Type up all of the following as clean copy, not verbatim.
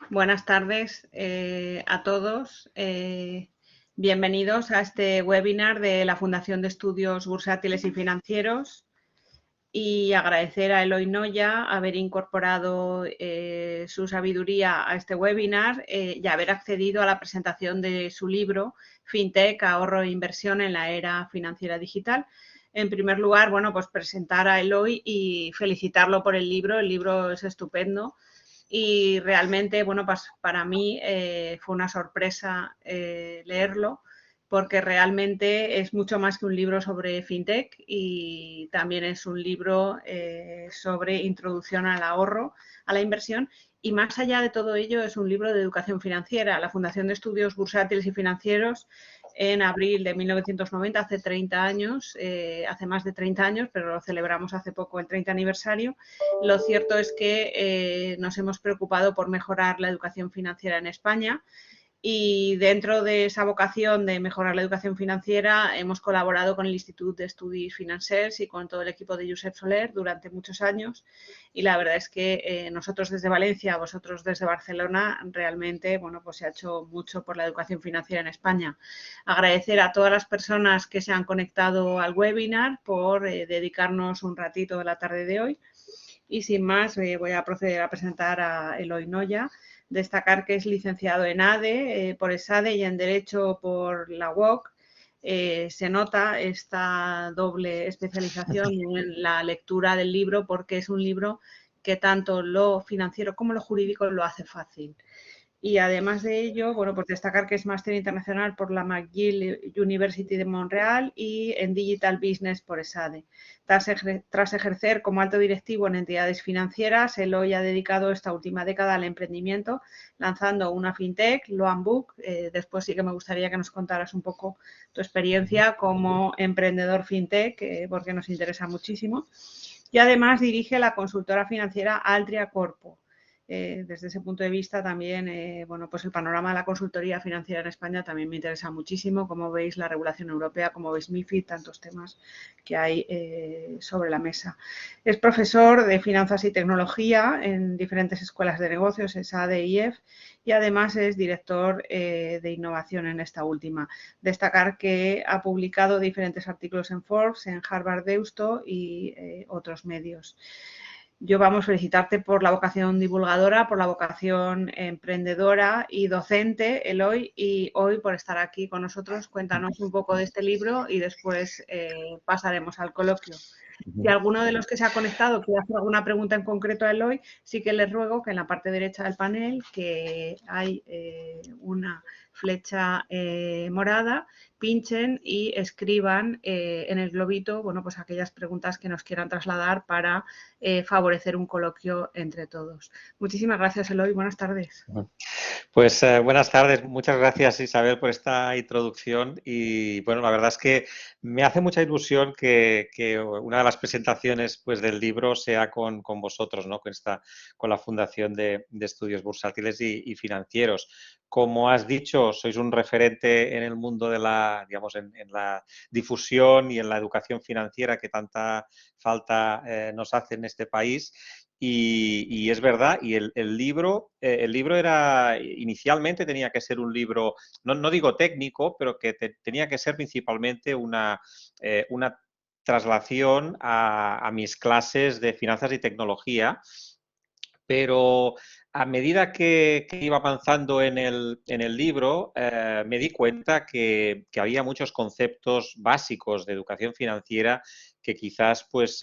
Buenas tardes a todos. Bienvenidos a este webinar de la Fundación de Estudios Bursátiles y Financieros y agradecer a Eloy Noya haber incorporado su sabiduría a este webinar y haber accedido a la presentación de su libro FinTech, ahorro e inversión en la era financiera digital. En primer lugar, bueno, pues presentar a Eloy y felicitarlo por el libro. El libro es estupendo. Y realmente, bueno, pues para mí fue una sorpresa leerlo, porque realmente es mucho más que un libro sobre fintech y también es un libro sobre introducción al ahorro, a la inversión. Y más allá de todo ello, es un libro de educación financiera. La Fundación de Estudios Bursátiles y Financieros, en abril de 1990, hace 30 años, hace más de 30 años, pero lo celebramos hace poco el 30 aniversario. Lo cierto es que nos hemos preocupado por mejorar la educación financiera en España y dentro de esa vocación de mejorar la educación financiera hemos colaborado con el Institut d'Estudis Financers y con todo el equipo de Josep Soler durante muchos años y la verdad es que nosotros desde Valencia, vosotros desde Barcelona, realmente bueno, pues se ha hecho mucho por la educación financiera en España. Agradecer a todas las personas que se han conectado al webinar por dedicarnos un ratito de la tarde de hoy. Y sin más, voy a proceder a presentar a Eloy Noya. Destacar que es licenciado en ADE por ESADE y en Derecho por la UOC. Se nota esta doble especialización en la lectura del libro porque es un libro que tanto lo financiero como lo jurídico lo hace fácil. Y además de ello, bueno, pues destacar que es máster internacional por la McGill University de Montreal y en Digital Business por ESADE. Tras ejercer como alto directivo en entidades financieras, Eloy ha dedicado esta última década al emprendimiento, lanzando una fintech, Loanbook. Después sí que me gustaría que nos contaras un poco tu experiencia como emprendedor fintech, porque nos interesa muchísimo. Y además dirige la consultora financiera Altria Corpo. Desde ese punto de vista también, bueno, pues el panorama de la consultoría financiera en España también me interesa muchísimo. Como veis, la regulación europea, como veis MiFID, tantos temas que hay sobre la mesa. Es profesor de finanzas y tecnología en diferentes escuelas de negocios, ESADE y IEF, y además es director de innovación en esta última. Destacar que ha publicado diferentes artículos en Forbes, en Harvard Deusto y otros medios. Yo vamos a felicitarte por la vocación divulgadora, por la vocación emprendedora y docente, Eloy, y hoy por estar aquí con nosotros. Cuéntanos un poco de este libro y después pasaremos al coloquio. Si alguno de los que se ha conectado quiere hacer alguna pregunta en concreto a Eloy, sí que les ruego que en la parte derecha del panel, que hay una flecha morada, pinchen y escriban en el globito, bueno, pues aquellas preguntas que nos quieran trasladar para favorecer un coloquio entre todos. Muchísimas gracias, Eloy. Buenas tardes. Pues buenas tardes, muchas gracias Isabel por esta introducción y bueno, la verdad es que me hace mucha ilusión que una de las presentaciones pues, del libro sea con vosotros, ¿no? Con la Fundación de Estudios Bursátiles y Financieros. Como has dicho, sois un referente en el mundo de la, digamos, en la difusión y en la educación financiera que tanta falta nos hace en este país. Y es verdad, y el libro era, inicialmente tenía que ser un libro, no digo técnico, pero que tenía que ser principalmente una traslación a mis clases de finanzas y tecnología, pero a medida que iba avanzando en el libro, me di cuenta que había muchos conceptos básicos de educación financiera que quizás pues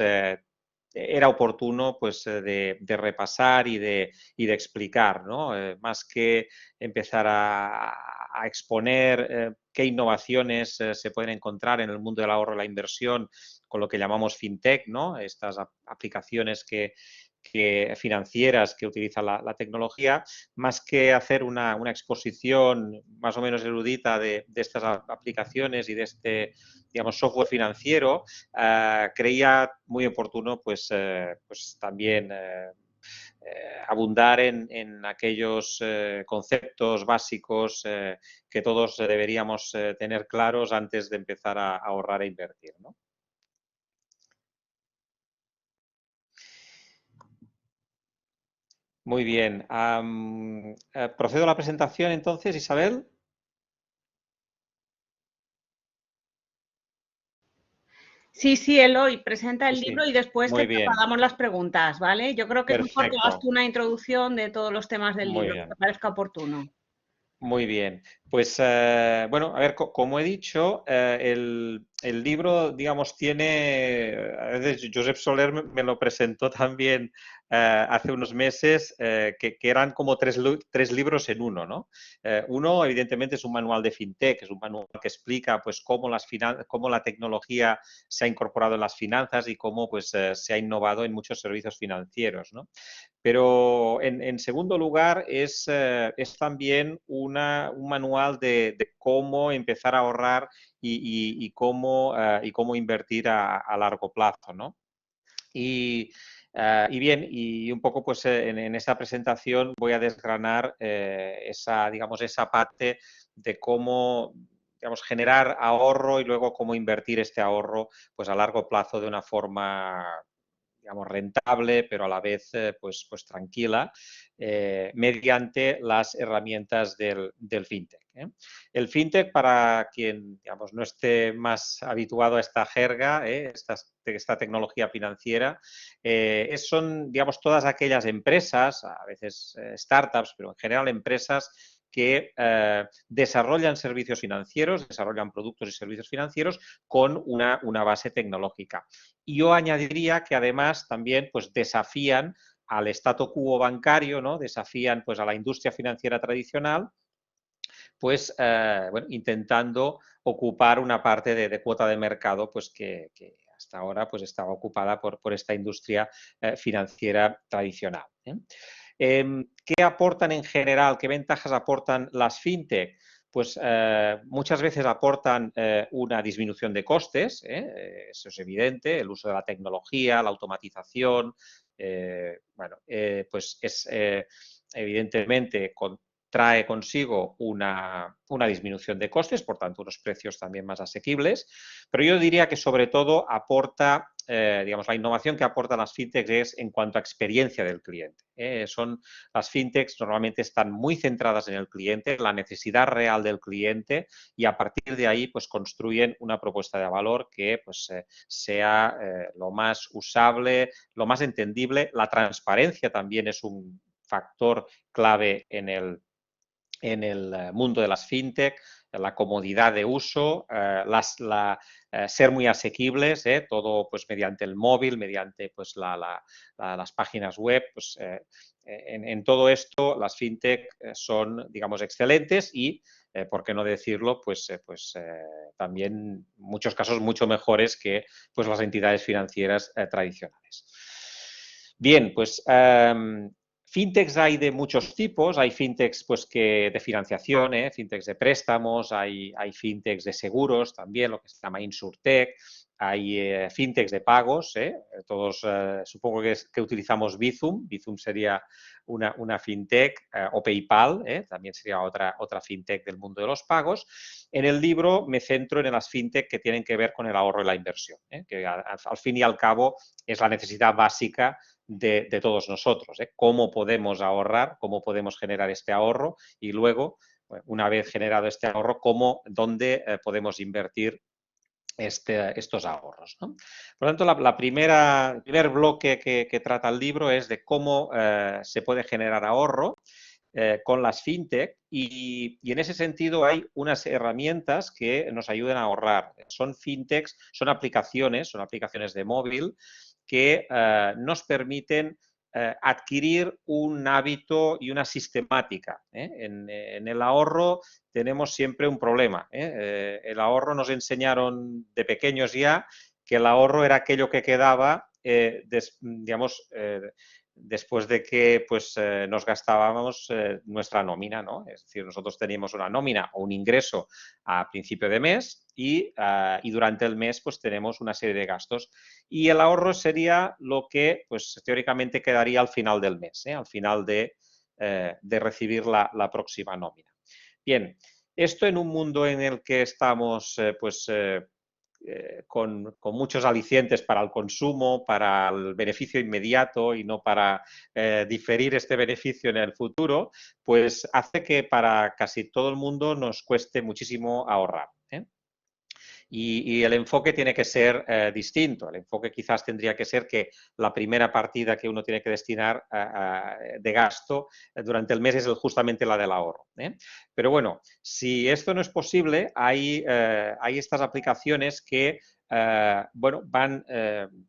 era oportuno pues, de repasar y de explicar, ¿no? Más que empezar a exponer qué innovaciones se pueden encontrar en el mundo del ahorro y la inversión con lo que llamamos fintech, ¿no? Estas aplicaciones financieras que utilizan la tecnología, más que hacer una exposición más o menos erudita de estas aplicaciones y de este, digamos, software financiero, creía muy oportuno pues también abundar en aquellos conceptos básicos que todos deberíamos tener claros antes de empezar a ahorrar e invertir, ¿no? Muy bien. Procedo a la presentación entonces, Isabel. Sí, sí, Eloy, presenta Sí, el libro sí. y después te Muy bien. preparamos las preguntas, ¿vale? Yo creo que es mejor que hagas tú Perfecto. una introducción de todos los temas del Muy libro, que bien. te parezca oportuno. Muy bien. Pues bueno, a ver, como he dicho, el libro, digamos, tiene, a veces Josep Soler me lo presentó también hace unos meses, que eran como tres libros en uno, ¿no? Uno, evidentemente, es un manual de fintech, es un manual que explica pues cómo la tecnología se ha incorporado en las finanzas y cómo pues se ha innovado en muchos servicios financieros, ¿no? Pero en segundo lugar es también un manual de cómo empezar a ahorrar y cómo invertir a largo plazo, ¿no? Y bien, y un poco pues en esa presentación voy a desgranar digamos, esa parte de cómo, digamos, generar ahorro y luego cómo invertir este ahorro pues a largo plazo de una forma, digamos, rentable, pero a la vez pues tranquila, mediante las herramientas del fintech. El fintech, para quien, digamos, no esté más habituado a esta jerga, esta tecnología financiera, son, digamos, todas aquellas empresas, a veces startups, pero en general empresas que desarrollan servicios financieros, desarrollan productos y servicios financieros con una base tecnológica. Y yo añadiría que además también pues, desafían al statu quo bancario, ¿no? Desafían pues, a la industria financiera tradicional, pues bueno, intentando ocupar una parte de cuota de mercado pues, que hasta ahora pues, estaba ocupada por esta industria financiera tradicional. ¿Qué aportan en general? ¿Qué ventajas aportan las fintech? Pues muchas veces aportan una disminución de costes, eso es evidente, el uso de la tecnología, la automatización, bueno, pues es evidentemente trae consigo una disminución de costes, por tanto unos precios también más asequibles, pero yo diría que sobre todo aporta, digamos, la innovación que aportan las fintechs es en cuanto a experiencia del cliente. Las fintechs normalmente están muy centradas en el cliente, en la necesidad real del cliente y a partir de ahí pues construyen una propuesta de valor que pues sea lo más usable, lo más entendible. La transparencia también es un factor clave en el mundo de las fintech, la comodidad de uso, ser muy asequibles, todo pues mediante el móvil, mediante pues las páginas web, pues en todo esto las fintech son, digamos, excelentes y, por qué no decirlo, pues también en muchos casos mucho mejores que pues las entidades financieras tradicionales. Bien, pues fintechs hay de muchos tipos, hay fintechs pues, de financiación, fintechs de préstamos, hay fintechs de seguros también, lo que se llama insurtech, hay fintechs de pagos, todos supongo que utilizamos Bizum, Bizum sería una fintech, o PayPal, también sería otra fintech del mundo de los pagos. En el libro me centro en las fintech que tienen que ver con el ahorro y la inversión, que al fin y al cabo es la necesidad básica de todos nosotros. Cómo podemos ahorrar, cómo podemos generar este ahorro y luego, una vez generado este ahorro, dónde podemos invertir estos ahorros, ¿no? Por lo tanto, el primer bloque que trata el libro es de cómo se puede generar ahorro con las fintech y en ese sentido hay unas herramientas que nos ayudan a ahorrar. Son fintechs, son aplicaciones de móvil que nos permiten adquirir un hábito y una sistemática. En el ahorro tenemos siempre un problema. El ahorro nos enseñaron de pequeños ya que el ahorro era aquello que quedaba, digamos, después de que pues, nos gastábamos nuestra nómina, ¿no? Es decir, nosotros teníamos una nómina o un ingreso a principio de mes y durante el mes pues tenemos una serie de gastos. Y el ahorro sería lo que pues teóricamente quedaría al final del mes, al final de recibir la próxima nómina. Bien, esto en un mundo en el que estamos pues con muchos alicientes para el consumo, para el beneficio inmediato y no para diferir este beneficio en el futuro, pues hace que para casi todo el mundo nos cueste muchísimo ahorrar. Y el enfoque tiene que ser distinto. El enfoque quizás tendría que ser que la primera partida que uno tiene que destinar de gasto durante el mes es justamente la del ahorro. Pero bueno, si esto no es posible, hay estas aplicaciones que bueno,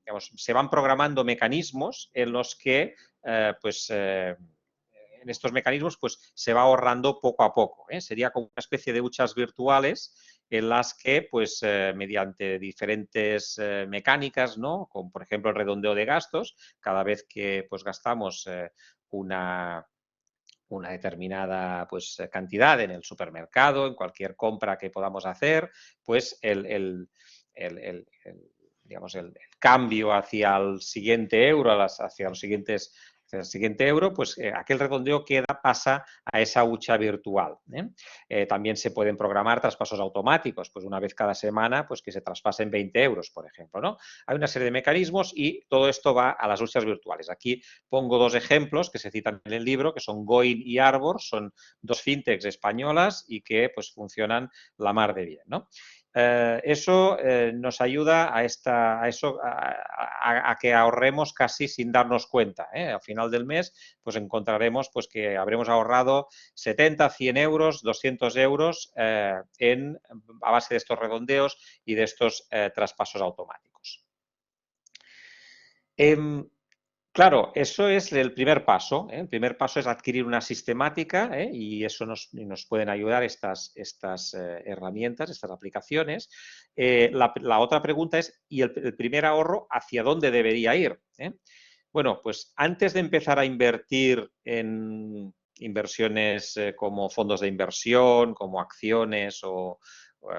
digamos, se van programando mecanismos en los que en estos mecanismos pues, se va ahorrando poco a poco. Sería como una especie de huchas virtuales en las que, pues, mediante diferentes mecánicas, ¿no? Como por ejemplo el redondeo de gastos, cada vez que pues, gastamos una determinada pues, cantidad en el supermercado, en cualquier compra que podamos hacer, pues digamos, el cambio hacia el siguiente euro, hacia los siguientes el siguiente euro, pues aquel redondeo pasa a esa hucha virtual. También se pueden programar traspasos automáticos, pues una vez cada semana, pues que se traspasen 20 euros, por ejemplo, ¿no? Hay una serie de mecanismos y todo esto va a las huchas virtuales. Aquí pongo dos ejemplos que se citan en el libro, que son Goin y Arbor, son dos fintechs españolas y que pues funcionan la mar de bien, ¿no? Eso nos ayuda a que ahorremos casi sin darnos cuenta. Al final del mes, pues encontraremos pues, que habremos ahorrado 70, 100 euros, 200 euros a base de estos redondeos y de estos traspasos automáticos. Claro, eso es el primer paso. El primer paso es adquirir una sistemática y eso nos pueden ayudar estas herramientas, estas aplicaciones. La otra pregunta es, ¿y el primer ahorro hacia dónde debería ir? Bueno, pues antes de empezar a invertir en inversiones como fondos de inversión, como acciones u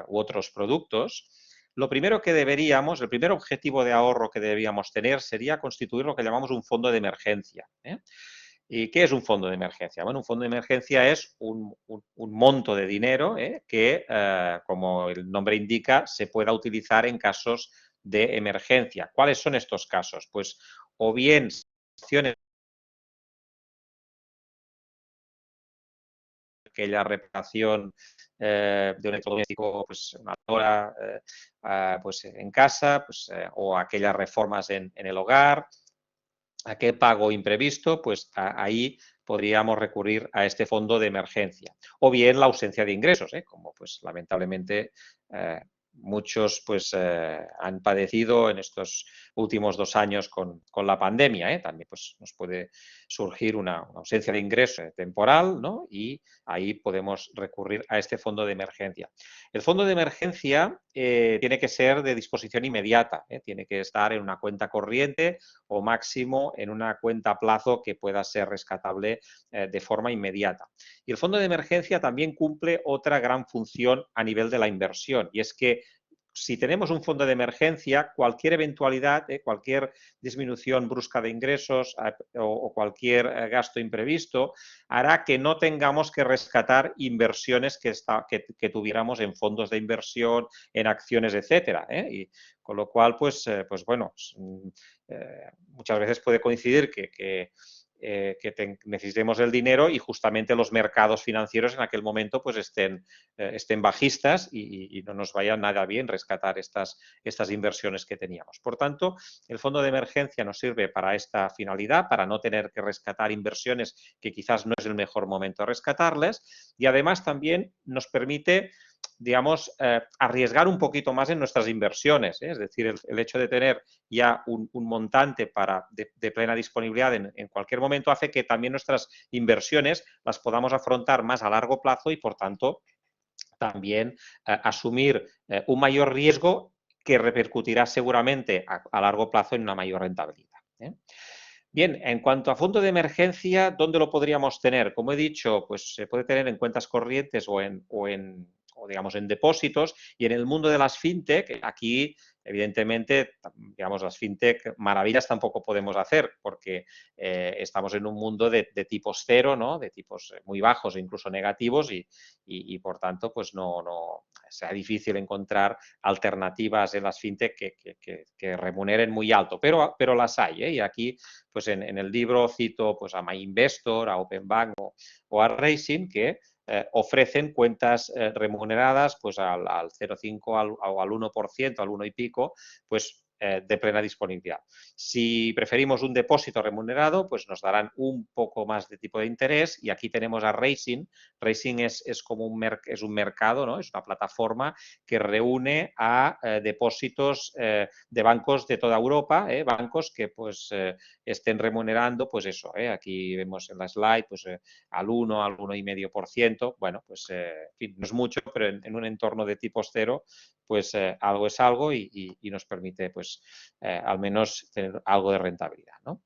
otros productos, lo primero que el primer objetivo de ahorro que deberíamos tener sería constituir lo que llamamos un fondo de emergencia. ¿Y qué es un fondo de emergencia? Bueno, un fondo de emergencia es un monto de dinero que, como el nombre indica, se pueda utilizar en casos de emergencia. ¿Cuáles son estos casos? Pues o bien situaciones aquella reparación de un electrodoméstico, pues una hora pues, en casa, pues, o aquellas reformas en el hogar, aquel pago imprevisto, pues ahí podríamos recurrir a este fondo de emergencia. O bien la ausencia de ingresos, como pues lamentablemente muchos pues han padecido en estos últimos 2 años con la pandemia. También pues, nos puede surgir una ausencia de ingreso temporal, ¿no? Y ahí podemos recurrir a este fondo de emergencia. El fondo de emergencia tiene que ser de disposición inmediata, tiene que estar en una cuenta corriente o máximo en una cuenta a plazo que pueda ser rescatable de forma inmediata. Y el fondo de emergencia también cumple otra gran función a nivel de la inversión, y es que si tenemos un fondo de emergencia, cualquier eventualidad, cualquier disminución brusca de ingresos o cualquier gasto imprevisto hará que no tengamos que rescatar inversiones que tuviéramos en fondos de inversión, en acciones, etcétera. Y con lo cual, pues bueno, muchas veces puede coincidir que necesitemos el dinero y justamente los mercados financieros en aquel momento pues estén bajistas y no nos vaya nada bien rescatar estas inversiones que teníamos. Por tanto, el fondo de emergencia nos sirve para esta finalidad, para no tener que rescatar inversiones que quizás no es el mejor momento de rescatarles, y además también nos permite, digamos, arriesgar un poquito más en nuestras inversiones. Es decir, el hecho de tener ya un montante de plena disponibilidad en cualquier momento hace que también nuestras inversiones las podamos afrontar más a largo plazo y, por tanto, también asumir un mayor riesgo que repercutirá seguramente a largo plazo en una mayor rentabilidad. Bien, en cuanto a fondo de emergencia, ¿dónde lo podríamos tener? Como he dicho, pues se puede tener en cuentas corrientes o digamos en depósitos, y en el mundo de las fintech aquí evidentemente, digamos, las fintech maravillas tampoco podemos hacer porque estamos en un mundo de tipos cero, ¿no? De tipos muy bajos e incluso negativos y por tanto, pues no sea difícil encontrar alternativas en las fintech que remuneren muy alto, pero las hay, ¿eh? Y aquí, pues en el libro cito pues a MyInvestor, a Openbank o a Raisin que ofrecen cuentas remuneradas pues al 0,5 o al 1%, al 1 y pico, pues de plena disponibilidad. Si preferimos un depósito remunerado, pues nos darán un poco más de tipo de interés y aquí tenemos a Raisin. Raisin es como un mercado, ¿no? Es una plataforma que reúne a depósitos de bancos de toda Europa, bancos que pues estén remunerando, pues eso, aquí vemos en la slide, pues al 1, al 1,5%, bueno, pues en fin, no es mucho, pero en un entorno de tipos cero, pues algo es algo y nos permite, pues, al menos tener algo de rentabilidad, ¿no?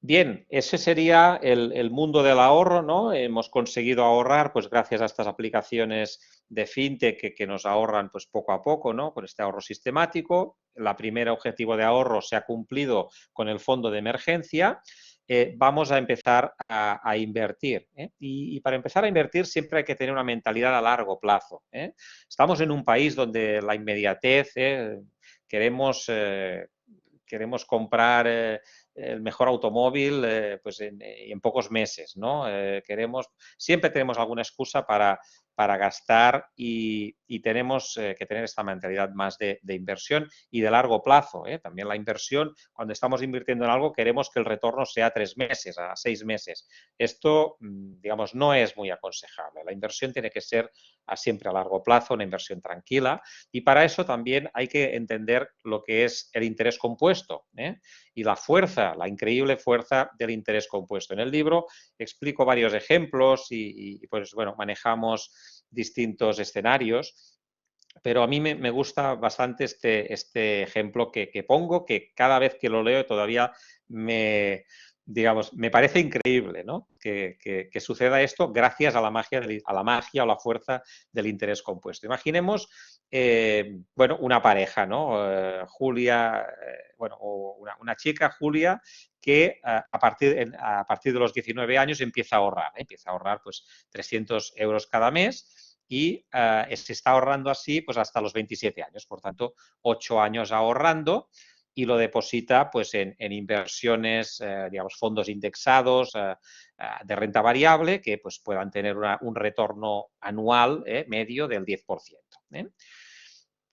Bien, ese sería el mundo del ahorro, ¿no? Hemos conseguido ahorrar, pues gracias a estas aplicaciones de fintech que nos ahorran, pues poco a poco, ¿no? Con este ahorro sistemático. La primera objetivo de ahorro se ha cumplido con el fondo de emergencia. Vamos a empezar a invertir. Y para empezar a invertir siempre hay que tener una mentalidad a largo plazo. Estamos en un país donde la inmediatez, queremos comprar el mejor automóvil pues en pocos meses, ¿no? Siempre tenemos alguna excusa para gastar y tenemos que tener esta mentalidad más de inversión y de largo plazo. También la inversión, cuando estamos invirtiendo en algo, queremos que el retorno sea a 3 meses, a 6 meses. Esto, digamos, no es muy aconsejable. La inversión tiene que ser siempre a largo plazo, una inversión tranquila y para eso también hay que entender lo que es el interés compuesto y la fuerza, la increíble fuerza del interés compuesto. En el libro explico varios ejemplos y pues bueno, manejamos distintos escenarios, pero a mí me gusta bastante este ejemplo que pongo, que cada vez que lo leo todavía digamos, me parece increíble, ¿no? que suceda esto gracias a la magia o la fuerza del interés compuesto. Imaginemos, bueno, una pareja, ¿no? Julia, bueno, o una chica, Julia, que a partir de los 19 años empieza a ahorrar pues 300 euros cada mes y se está ahorrando así pues hasta los 27 años, por tanto 8 años ahorrando y lo deposita pues en inversiones, digamos, fondos indexados de renta variable que pues puedan tener un retorno anual medio del 10%.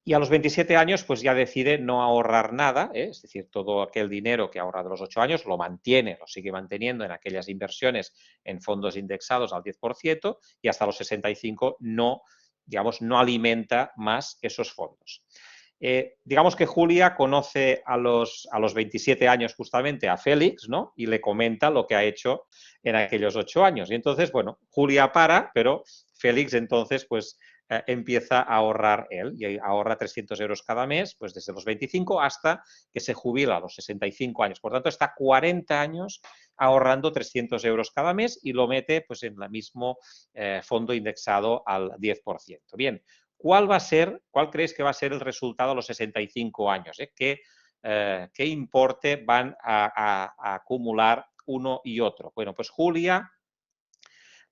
Y a los 27 años, pues ya decide no ahorrar nada, es decir, todo aquel dinero que ahorra de los 8 años lo mantiene, lo sigue manteniendo en aquellas inversiones en fondos indexados al 10% y hasta los 65 no, digamos, no alimenta más esos fondos. Digamos que Julia conoce a los 27 años justamente a Félix, ¿no? Y le comenta lo que ha hecho en aquellos 8 años. Y entonces, bueno, Julia para, pero Félix entonces, pues, empieza a ahorrar él y ahorra 300 euros cada mes, pues desde los 25 hasta que se jubila a los 65 años. Por tanto, está 40 años ahorrando 300 euros cada mes y lo mete pues en el mismo fondo indexado al 10%. Bien, ¿cuál creéis que va a ser el resultado a los 65 años? ¿Qué importe van a acumular uno y otro? Bueno, pues Julia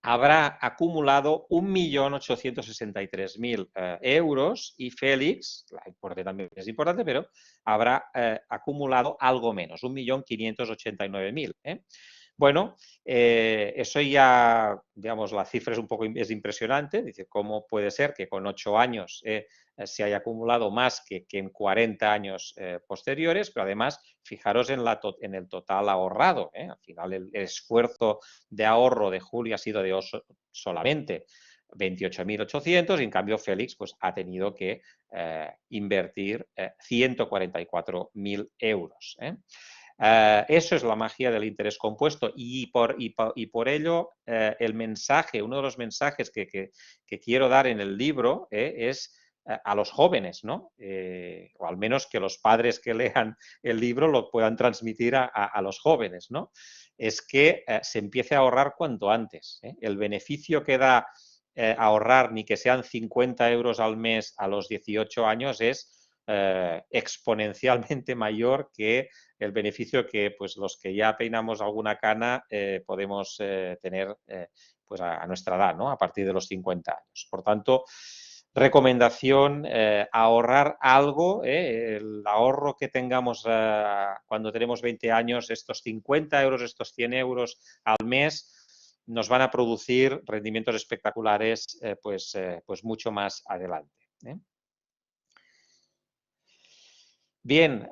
habrá acumulado 1.863.000 euros y Félix, la importe también es importante, pero habrá acumulado algo menos, 1.589.000. Bueno, eso ya, digamos, la cifra es impresionante. Dice, ¿cómo puede ser que con 8 años se haya acumulado más que en 40 años posteriores? Pero además, fijaros en el total ahorrado. Al final, el esfuerzo de ahorro de Julia ha sido de solamente 28.800 y en cambio Félix pues, ha tenido que invertir 144.000 euros. Eso es la magia del interés compuesto y por ello el mensaje, uno de los mensajes que quiero dar en el libro es a los jóvenes, ¿no? O al menos que los padres que lean el libro lo puedan transmitir a los jóvenes, ¿no? Es que se empiece a ahorrar cuanto antes. El beneficio que da ahorrar ni que sean 50 euros al mes a los 18 años es exponencialmente mayor que el beneficio que pues, los que ya peinamos alguna cana podemos tener pues a nuestra edad, ¿no? A partir de los 50 años. Por tanto, recomendación, ahorrar algo, el ahorro que tengamos cuando tenemos 20 años, estos 50 euros, estos 100 euros al mes, nos van a producir rendimientos espectaculares pues mucho más adelante. Bien,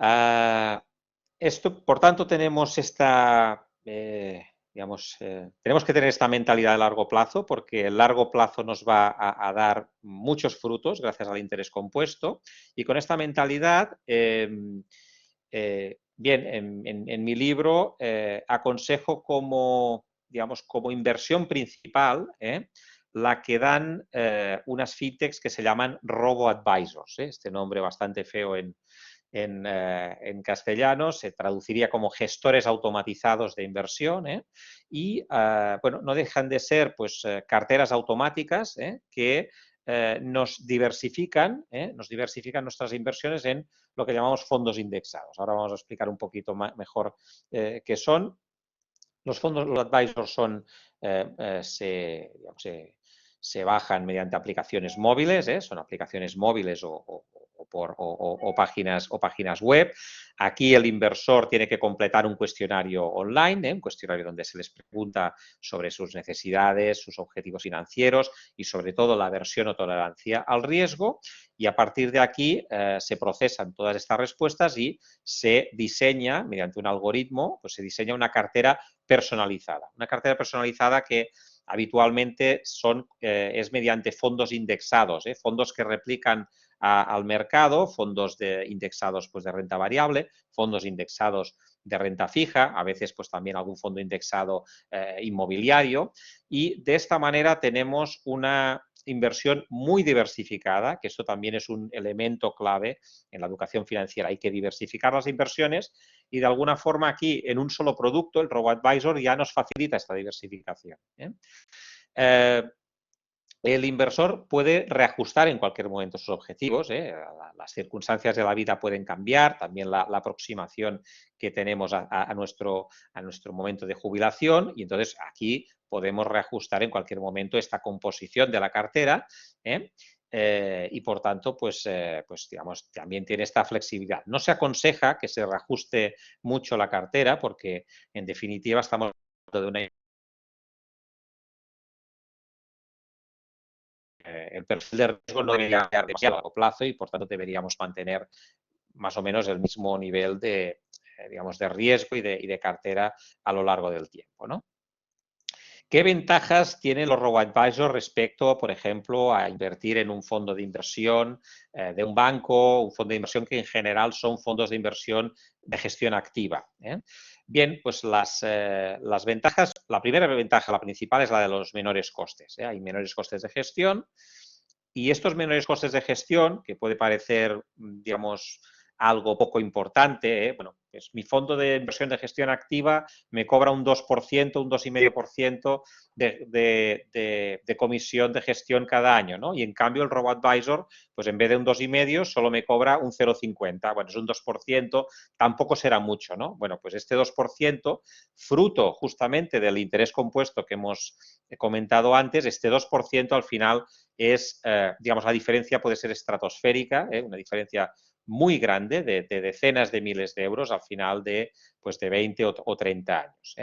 esto, por tanto, tenemos esta, tenemos que tener esta mentalidad de largo plazo porque el largo plazo nos va a dar muchos frutos gracias al interés compuesto y con esta mentalidad, bien, en mi libro aconsejo como, digamos, como inversión principal, la que dan unas fintechs que se llaman robo-advisors, este nombre bastante feo en castellano, se traduciría como gestores automatizados de inversión, y bueno, no dejan de ser pues carteras automáticas que nos diversifican nuestras inversiones en lo que llamamos fondos indexados. Ahora vamos a explicar un poquito mejor qué son. Los fondos, los advisors son, se bajan mediante aplicaciones móviles, son aplicaciones móviles o páginas web. Aquí el inversor tiene que completar un cuestionario online, un cuestionario donde se les pregunta sobre sus necesidades, sus objetivos financieros y sobre todo la aversión o tolerancia al riesgo. Y a partir de aquí se procesan todas estas respuestas y se diseña, mediante un algoritmo, pues se diseña una cartera personalizada. Una cartera personalizada que habitualmente es mediante fondos indexados, fondos que replican al mercado, fondos indexados pues, de renta variable, fondos indexados de renta fija, a veces pues también algún fondo indexado inmobiliario, y de esta manera tenemos una inversión muy diversificada, que esto también es un elemento clave en la educación financiera. Hay que diversificar las inversiones y de alguna forma aquí en un solo producto el RoboAdvisor ya nos facilita esta diversificación. El inversor puede reajustar en cualquier momento sus objetivos, las circunstancias de la vida pueden cambiar, también la aproximación que tenemos a nuestro momento de jubilación y entonces aquí podemos reajustar en cualquier momento esta composición de la cartera y por tanto, pues digamos, también tiene esta flexibilidad. No se aconseja que se reajuste mucho la cartera porque en definitiva estamos hablando de una el perfil de riesgo no debería ser demasiado a largo plazo y por tanto deberíamos mantener más o menos el mismo nivel de, digamos, de riesgo y de cartera a lo largo del tiempo, ¿no? ¿Qué ventajas tienen los robo-advisors respecto, por ejemplo, a invertir en un fondo de inversión de un banco, un fondo de inversión que en general son fondos de inversión de gestión activa? Bien, pues las ventajas, la primera ventaja, la principal, es la de los menores costes. Hay menores costes de gestión y estos menores costes de gestión, que puede parecer, digamos, algo poco importante, bueno, pues mi fondo de inversión de gestión activa me cobra un 2%, un 2,5% de comisión de gestión cada año, ¿no? Y en cambio el RoboAdvisor, pues en vez de un 2,5, solo me cobra un 0,50. Bueno, es un 2%, tampoco será mucho, ¿no? Bueno, pues este 2%, fruto justamente del interés compuesto que hemos comentado antes, este 2% al final es, digamos, la diferencia puede ser estratosférica, una diferencia muy grande de decenas de miles de euros al final de, pues de 20 o 30 años.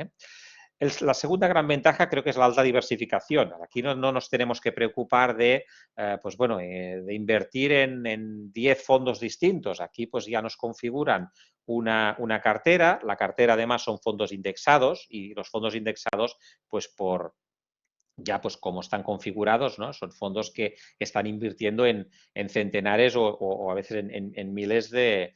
La segunda gran ventaja creo que es la alta diversificación. Aquí no nos tenemos que preocupar de, pues bueno, de invertir en 10 fondos distintos. Aquí pues ya nos configuran una cartera. La cartera además son fondos indexados y los fondos indexados pues ya pues como están configurados, ¿no? Son fondos que están invirtiendo en centenares o a veces en miles de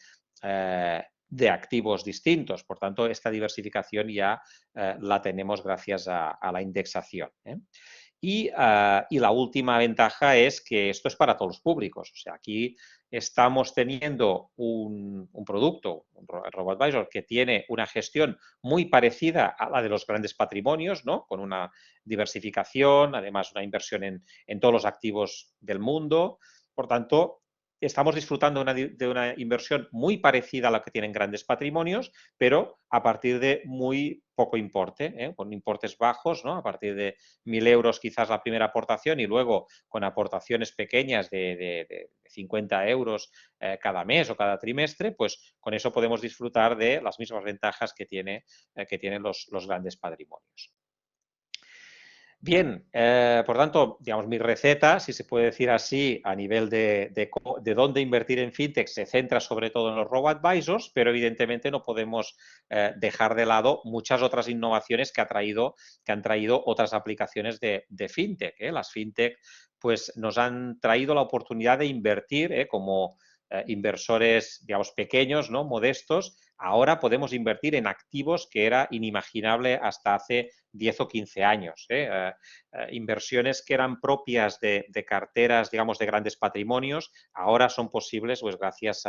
activos distintos. Por tanto, esta diversificación ya la tenemos gracias a la indexación. Y la última ventaja es que esto es para todos los públicos. O sea, aquí estamos teniendo un producto, un RoboAdvisor, que tiene una gestión muy parecida a la de los grandes patrimonios, ¿no? Con una diversificación, además una inversión en todos los activos del mundo. Por tanto, estamos disfrutando de una inversión muy parecida a la que tienen grandes patrimonios, pero a partir de muy poco importe, con importes bajos, ¿no? A partir de 1.000 euros quizás la primera aportación y luego con aportaciones pequeñas de 50 euros cada mes o cada trimestre, pues con eso podemos disfrutar de las mismas ventajas que tienen los grandes patrimonios. Bien, por tanto, digamos, mi receta, si se puede decir así, a nivel de dónde invertir en fintech, se centra sobre todo en los robo-advisors, pero evidentemente no podemos dejar de lado muchas otras innovaciones que han traído otras aplicaciones de fintech. Las fintech pues, nos han traído la oportunidad de invertir como inversores, digamos, pequeños, ¿no? Modestos. Ahora podemos invertir en activos que era inimaginable hasta hace 10 o 15 años. Inversiones que eran propias de carteras, digamos, de grandes patrimonios, ahora son posibles pues gracias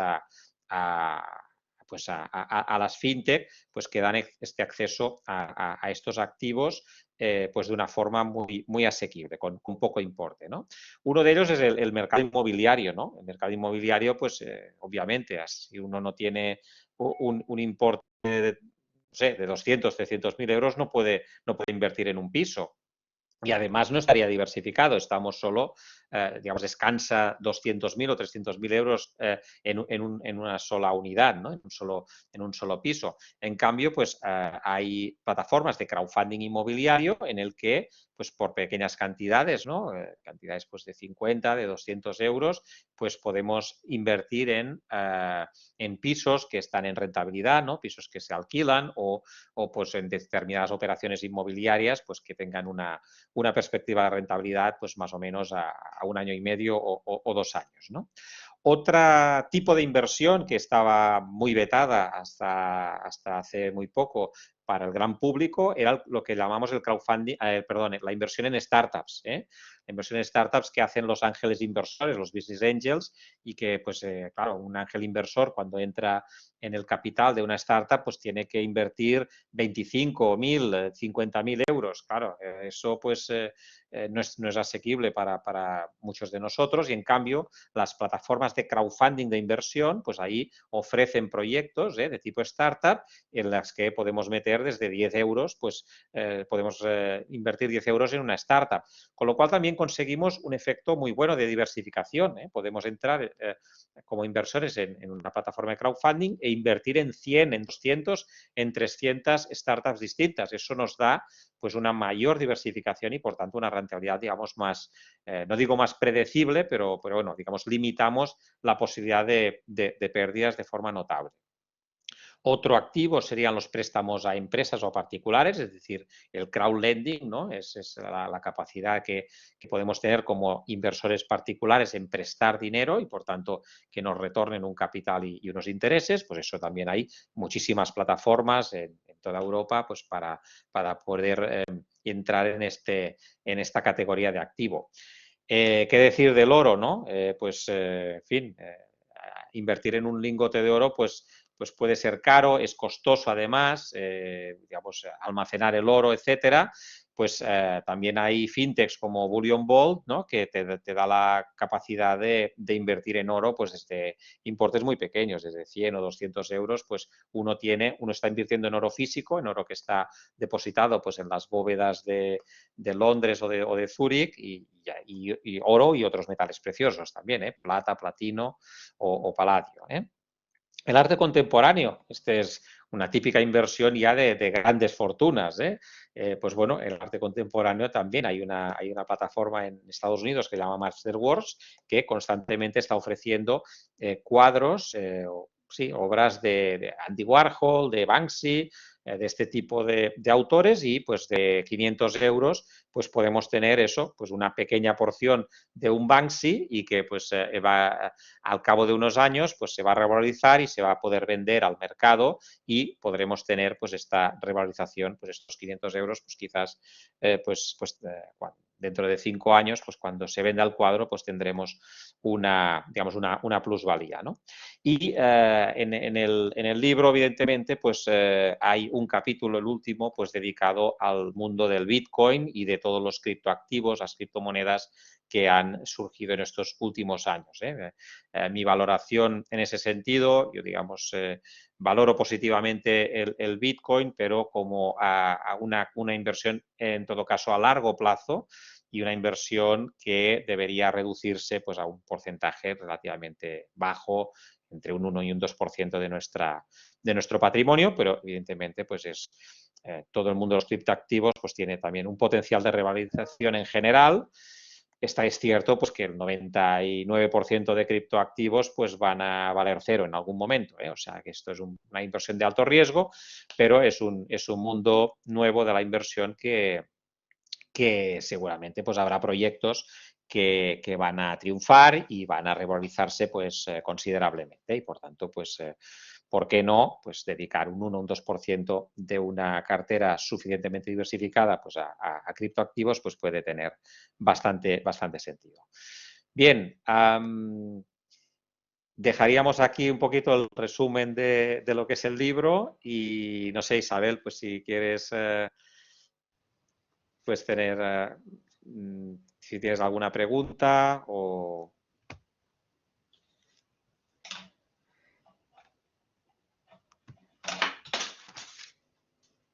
pues a las fintech, pues que dan este acceso a estos activos pues de una forma muy asequible, con poco importe, ¿no? Uno de ellos es el mercado inmobiliario, ¿no? El mercado inmobiliario, pues obviamente, si uno no tiene un importe de, no sé, de 200, 300.000 euros, no puede invertir en un piso. Y además no estaría diversificado, estamos solo, digamos, descansa 200.000 o 300.000 euros en una sola unidad, ¿no? en un solo piso. En cambio, pues hay plataformas de crowdfunding inmobiliario en el que, pues por pequeñas cantidades, ¿no? Cantidades pues de 50, de 200 euros, pues podemos invertir en pisos que están en rentabilidad, ¿no? Pisos que se alquilan o pues en determinadas operaciones inmobiliarias, pues que tengan una perspectiva de rentabilidad pues más o menos a 1 año y medio o 2 años, ¿no? Otro tipo de inversión que estaba muy vetada hasta hace muy poco para el gran público era lo que llamamos el crowdfunding, perdón, la inversión en startups. La inversión en startups que hacen los ángeles inversores, los business angels, y que, pues, claro, un ángel inversor cuando entra en el capital de una startup, pues tiene que invertir 25.000, 50.000 euros. Claro, eso pues no es asequible para muchos de nosotros y en cambio las plataformas de crowdfunding de inversión, pues ahí ofrecen proyectos de tipo startup en las que podemos meter desde 10 euros, pues podemos invertir 10 euros en una startup. Con lo cual también conseguimos un efecto muy bueno de diversificación. Podemos entrar como inversores en una plataforma de crowdfunding e invertir en 100, en 200, en 300 startups distintas. Eso nos da pues una mayor diversificación y por tanto una rentabilidad, digamos, más, no digo más predecible, pero bueno, digamos, limitamos la posibilidad de pérdidas de forma notable. Otro activo serían los préstamos a empresas o a particulares, es decir, el crowdlending, ¿no? Es la capacidad que podemos tener como inversores particulares en prestar dinero y, por tanto, que nos retornen un capital y unos intereses. Pues eso también hay muchísimas plataformas en toda Europa pues para poder entrar en esta categoría de activo. ¿Qué decir del oro, no? En fin, invertir en un lingote de oro, pues puede ser caro, es costoso además, digamos, almacenar el oro, etcétera. Pues también hay fintechs como Bullion Vault, ¿no? Que te da la capacidad de invertir en oro pues desde importes muy pequeños, desde 100 o 200 euros, pues uno está invirtiendo en oro físico, en oro que está depositado pues en las bóvedas de Londres o de Zúrich y oro y otros metales preciosos también, plata, platino o paladio. El arte contemporáneo, este es una típica inversión ya de grandes fortunas. Pues bueno, el arte contemporáneo también hay una plataforma en Estados Unidos que se llama Masterworks que constantemente está ofreciendo cuadros, obras de Andy Warhol, de Banksy, de este tipo de autores y pues de 500 euros pues podemos tener eso, pues una pequeña porción de un Banksy y que pues al cabo de unos años pues se va a revalorizar y se va a poder vender al mercado y podremos tener pues esta revalorización, pues estos 500 euros pues quizás dentro de 5 años, pues cuando se venda el cuadro, pues tendremos digamos, una plusvalía, ¿no? Y en el libro, evidentemente, pues hay un capítulo, el último, pues dedicado al mundo del Bitcoin y de todos los criptoactivos, las criptomonedas que han surgido en estos últimos años. Mi valoración en ese sentido, yo digamos, valoro positivamente el Bitcoin, pero como a una inversión, en todo caso, a largo plazo, y una inversión que debería reducirse pues, a un porcentaje relativamente bajo, entre un 1 y un 2% de nuestro patrimonio, pero evidentemente pues es todo el mundo de los criptoactivos pues tiene también un potencial de revalorización en general. Es cierto pues, que el 99% de criptoactivos pues, van a valer cero en algún momento. O sea, que esto es una inversión de alto riesgo, pero es un mundo nuevo de la inversión que seguramente pues, habrá proyectos que van a triunfar y van a revalorizarse pues, considerablemente. Y por tanto, pues, ¿por qué no pues, dedicar un 1 o un 2% de una cartera suficientemente diversificada pues, a criptoactivos? Pues puede tener bastante sentido. Bien, dejaríamos aquí un poquito el resumen de lo que es el libro y no sé, Isabel, pues si quieres pues tener, si tienes alguna pregunta o...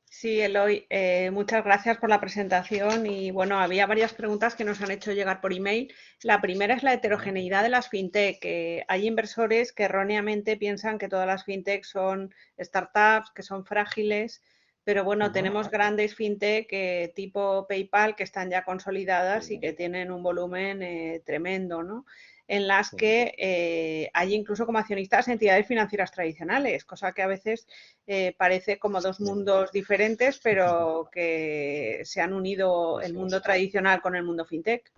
Sí, Eloy, muchas gracias por la presentación y bueno, había varias preguntas que nos han hecho llegar por email. La primera es la heterogeneidad de las fintech. Hay inversores que erróneamente piensan que todas las fintech son startups, que son frágiles, pero bueno, tenemos grandes fintech tipo PayPal que están ya consolidadas y que tienen un volumen tremendo, ¿no? En las que hay incluso como accionistas entidades financieras tradicionales, cosa que a veces parece como dos mundos diferentes, pero que se han unido el mundo tradicional con el mundo fintech.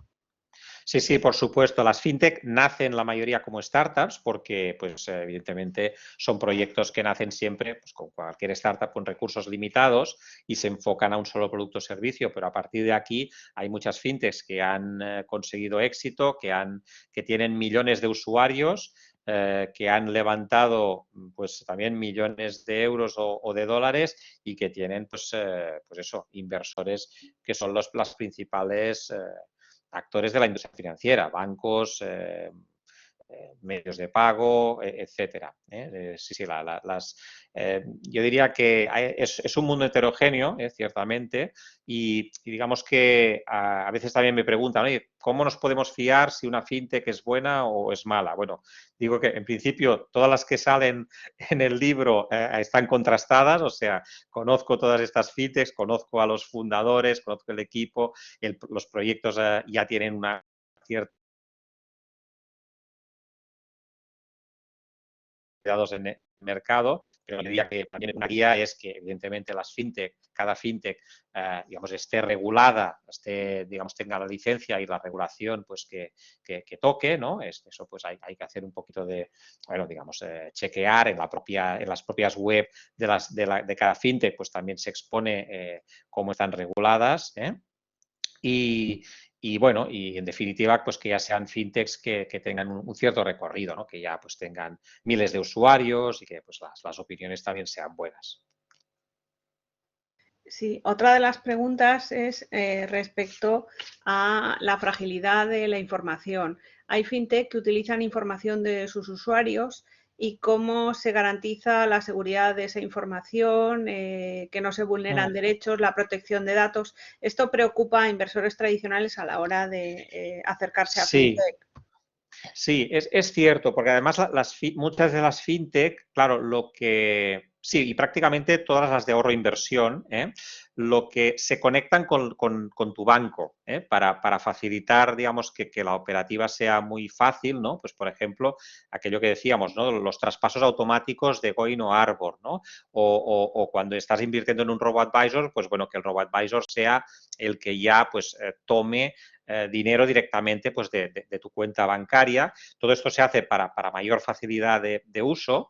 Sí, sí, por supuesto. Las fintech nacen la mayoría como startups porque, pues, evidentemente, son proyectos que nacen siempre, pues, con cualquier startup con recursos limitados y se enfocan a un solo producto o servicio. Pero a partir de aquí hay muchas fintechs que han conseguido éxito, que tienen millones de usuarios, que han levantado, pues, también millones de euros o de dólares y que tienen, pues eso, inversores que son las principales actores de la industria financiera, bancos, medios de pago, etcétera. Sí, sí, yo diría que es un mundo heterogéneo, ciertamente, y digamos que a veces también me preguntan, oye, ¿cómo nos podemos fiar si una fintech es buena o es mala? Bueno, digo que en principio todas las que salen en el libro están contrastadas, o sea, conozco todas estas fintechs, conozco a los fundadores, conozco el equipo, los proyectos ya tienen una cierta en el mercado, pero yo diría que también una guía es que evidentemente cada fintech, digamos, esté regulada, digamos, tenga la licencia y la regulación pues que toque, ¿no? Eso pues hay que hacer un poquito de, bueno, digamos, chequear en las propias web de cada fintech, pues también se expone cómo están reguladas, y bueno, y en definitiva, pues que ya sean fintechs que tengan un cierto recorrido, ¿no? Que ya pues tengan miles de usuarios y que pues las opiniones también sean buenas. Sí, otra de las preguntas es respecto a la fragilidad de la información. Hay fintech que utilizan información de sus usuarios y cómo se garantiza la seguridad de esa información, que no se vulneran derechos, la protección de datos. Esto preocupa a inversores tradicionales a la hora de acercarse a fintech. Sí, es cierto, porque además muchas de las fintech, claro, sí, y prácticamente todas las de ahorro e inversión, lo que se conectan con tu banco, para facilitar, digamos, que la operativa sea muy fácil, ¿no? Pues, por ejemplo, aquello que decíamos, ¿no? Los traspasos automáticos de Goin o Arbor, ¿no? O cuando estás invirtiendo en un robo-advisor, pues bueno, que el robo-advisor sea el que ya, pues, tome dinero directamente pues, de tu cuenta bancaria. Todo esto se hace para mayor facilidad de uso,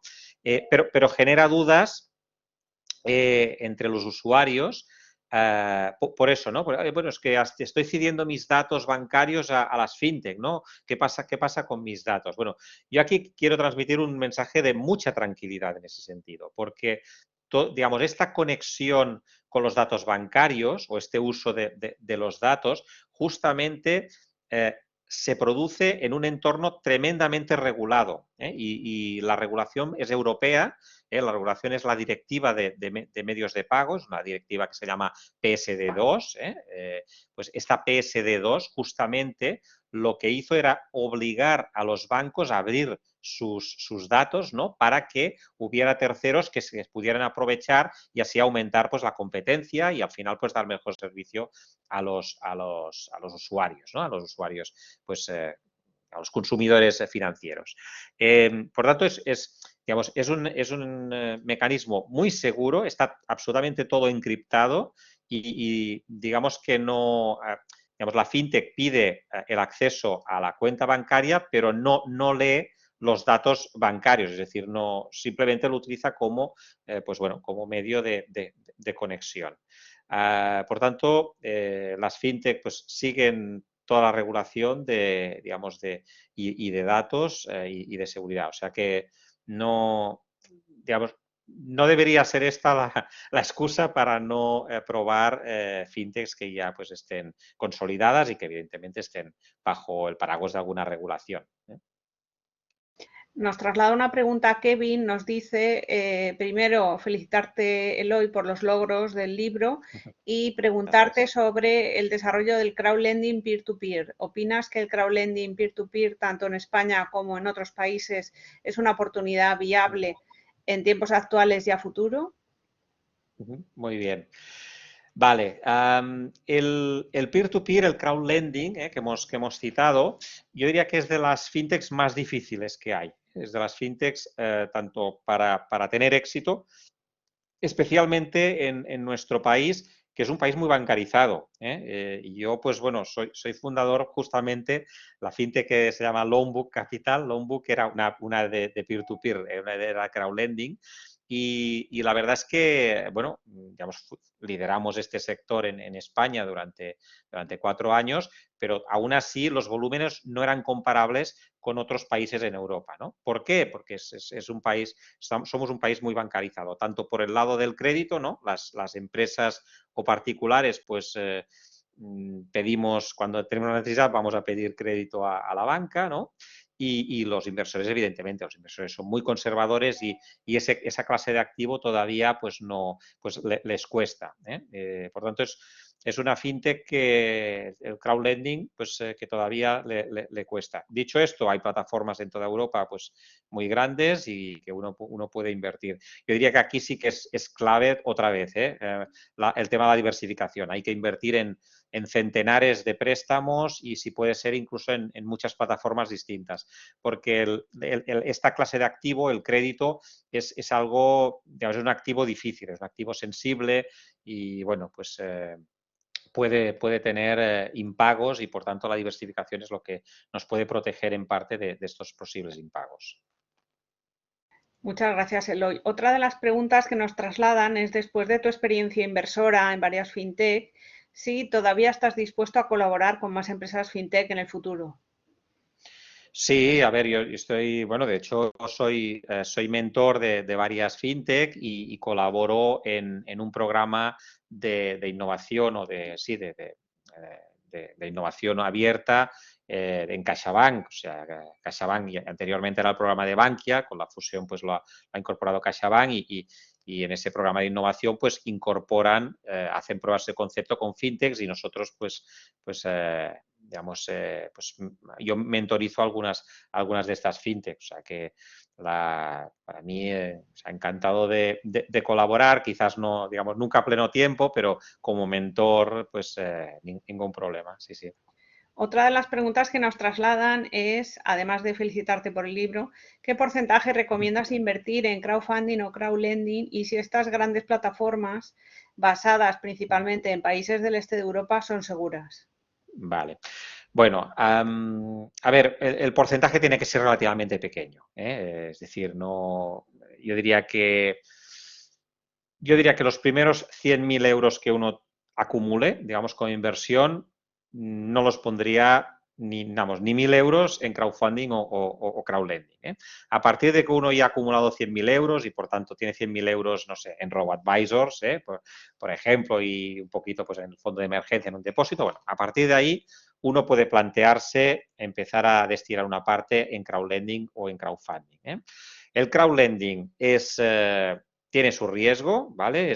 pero genera dudas entre los usuarios por eso, ¿no? Bueno, es que estoy cediendo mis datos bancarios a las fintech, ¿no? ¿Qué pasa con mis datos? Bueno, yo aquí quiero transmitir un mensaje de mucha tranquilidad en ese sentido, porque, digamos, esta conexión con los datos bancarios o este uso de los datos justamente se produce en un entorno tremendamente regulado, y la regulación es europea. La regulación es la directiva de medios de pagos, una directiva que se llama PSD2. Pues esta PSD2 justamente lo que hizo era obligar a los bancos a abrir sus datos, ¿no? Para que hubiera terceros que se pudieran aprovechar y así aumentar pues, la competencia y al final pues, dar mejor servicio a los usuarios, ¿no? A los usuarios, pues, a los consumidores financieros. Por tanto, digamos, es un mecanismo muy seguro, está absolutamente todo encriptado y digamos que no, digamos, la fintech pide el acceso a la cuenta bancaria, pero no lee los datos bancarios, es decir, no, simplemente lo utiliza como, pues bueno, como medio de conexión. Por tanto, las fintech pues, siguen toda la regulación digamos, y de datos y de seguridad. O sea que no, digamos, no debería ser esta la excusa para no probar fintechs que ya pues, estén consolidadas y que evidentemente estén bajo el paraguas de alguna regulación. Nos traslada una pregunta a Kevin, nos dice, primero, felicitarte, Eloy, por los logros del libro y preguntarte Gracias. sobre el desarrollo del crowdlending peer-to-peer. ¿Opinas que el crowdlending peer-to-peer, tanto en España como en otros países, es una oportunidad viable en tiempos actuales y a futuro? Muy bien. Vale, el peer-to-peer, el crowdlending, que hemos citado, yo diría que es de las fintechs más difíciles que hay. Es de las fintechs, tanto para tener éxito, especialmente en nuestro país, que es un país muy bancarizado. Y yo, pues bueno, soy fundador justamente, la fintech que se llama Loanbook Capital. Loanbook era una de peer-to-peer, era crowdlending. Y la verdad es que, bueno, digamos, lideramos este sector en España durante 4 años, pero aún así los volúmenes no eran comparables con otros países en Europa, ¿no? ¿Por qué? Porque es un país, somos un país muy bancarizado, tanto por el lado del crédito, ¿no? Las empresas o particulares, pues pedimos, cuando tenemos una necesidad, vamos a pedir crédito a la banca, ¿no? Y los inversores, evidentemente, los inversores son muy conservadores y esa clase de activo todavía pues no, pues les cuesta. Por tanto, es una fintech que el crowdlending pues, que todavía le cuesta. Dicho esto, hay plataformas en toda Europa pues, muy grandes y que uno puede invertir. Yo diría que aquí sí que es clave otra vez el tema de la diversificación. Hay que invertir en centenares de préstamos y si puede ser incluso en muchas plataformas distintas, porque esta clase de activo, el crédito, es algo, digamos, es un activo difícil, es un activo sensible y bueno, pues puede tener impagos y por tanto la diversificación es lo que nos puede proteger en parte de estos posibles impagos. Muchas gracias, Eloy. Otra de las preguntas que nos trasladan es, después de tu experiencia inversora en varias fintech, si todavía estás dispuesto a colaborar con más empresas fintech en el futuro. Sí, a ver, yo estoy, bueno, de hecho soy mentor de varias fintech y colaboro en un programa de innovación o de innovación abierta en CaixaBank. O sea, CaixaBank anteriormente era el programa de Bankia, con la fusión pues lo ha incorporado CaixaBank y en ese programa de innovación pues incorporan, hacen pruebas de concepto con fintechs y nosotros pues digamos, pues yo mentorizo algunas de estas fintechs. O sea que para mí se ha encantado de colaborar, quizás no, digamos, nunca a pleno tiempo, pero como mentor, pues ningún problema, sí, sí. Otra de las preguntas que nos trasladan es, además de felicitarte por el libro, ¿qué porcentaje recomiendas invertir en crowdfunding o crowdlending y si estas grandes plataformas, basadas principalmente en países del este de Europa, son seguras? Vale. Bueno, a ver, el porcentaje tiene que ser relativamente pequeño. Es decir, no, yo diría que los primeros 100.000 euros que uno acumule, digamos, como inversión, no los pondría ni 1.000 euros en crowdfunding o crowdlending. A partir de que uno ya ha acumulado 100.000 euros y por tanto tiene 100.000 euros, no sé, en RoboAdvisors, por ejemplo, y un poquito pues, en el fondo de emergencia, en un depósito, bueno, a partir de ahí uno puede plantearse empezar a destinar una parte en crowdlending o en crowdfunding. El crowdlending tiene su riesgo, ¿vale?